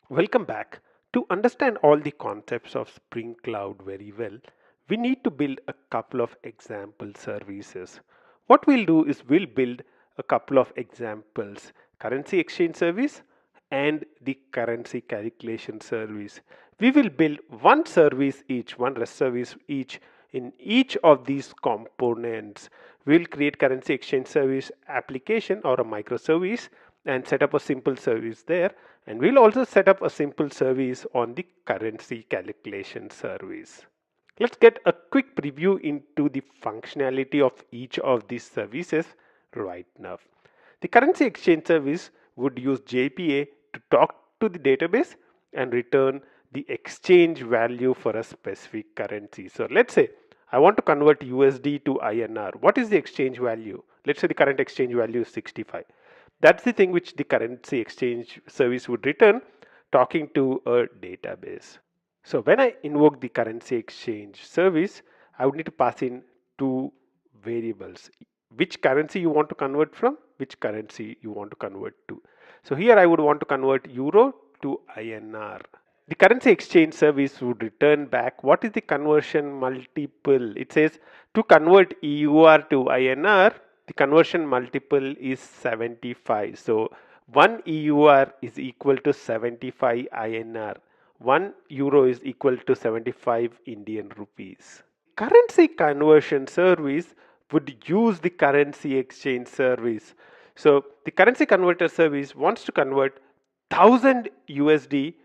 Welcome back. To understand all the concepts of Spring Cloud very well, we need to build a couple of example services. What we'll do is we'll build a couple of examples, currency exchange service and the currency calculation service. We will build one service each, one REST service each. In each of these components, we'll create currency exchange service application or a microservice and set up a simple service there, and we'll also set up a simple service on the currency calculation service. Let's get a quick preview into the functionality of each of these services right now. The currency exchange service would use JPA to talk to the database and return the exchange value for a specific currency. So let's say I want to convert USD to INR. What is the exchange value? Let's say the current exchange value is 65. That's the thing which the currency exchange service would return, talking to a database. So when I invoke the currency exchange service, I would need to pass in two variables. Which currency you want to convert from, which currency you want to convert to. So here I would want to convert euro to INR. The currency exchange service would return back what is the conversion multiple. It says to convert EUR to INR, the conversion multiple is 75. So 1 EUR is equal to 75 INR. 1 euro is equal to 75 Indian rupees. Currency conversion service would use the currency exchange service. So the currency converter service wants to convert 1000 USD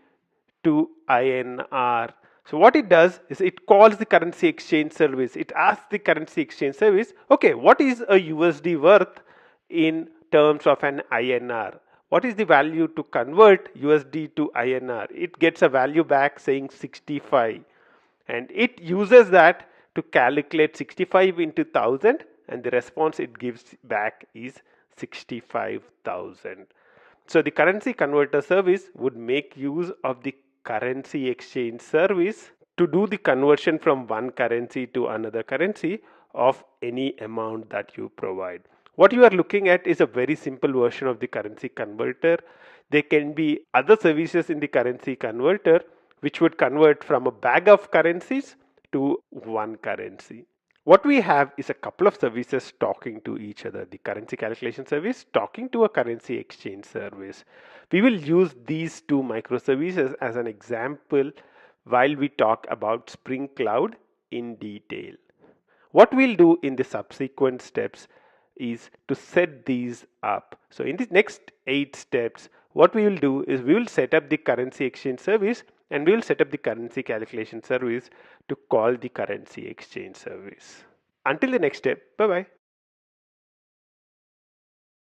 to INR. So what it does is it calls the currency exchange service. It asks the currency exchange service, okay, what is a USD worth in terms of an INR? What is the value to convert USD to INR? It gets a value back saying 65, and it uses that to calculate 65 into 1000, and the response it gives back is 65,000. So the currency converter service would make use of the currency exchange service to do the conversion from one currency to another currency of any amount that you provide. What you are looking at is a very simple version of the currency converter. There can be other services in the currency converter which would convert from a bag of currencies to one currency. What we have is a couple of services talking to each other. The currency calculation service talking to a currency exchange service. We will use these two microservices as an example while we talk about Spring Cloud in detail. What we'll do in the subsequent steps is to set these up. So in the next 8 steps, what we will do is we will set up the currency exchange service and we will set up the currency calculation service to call the currency exchange service. Until the next step, bye bye.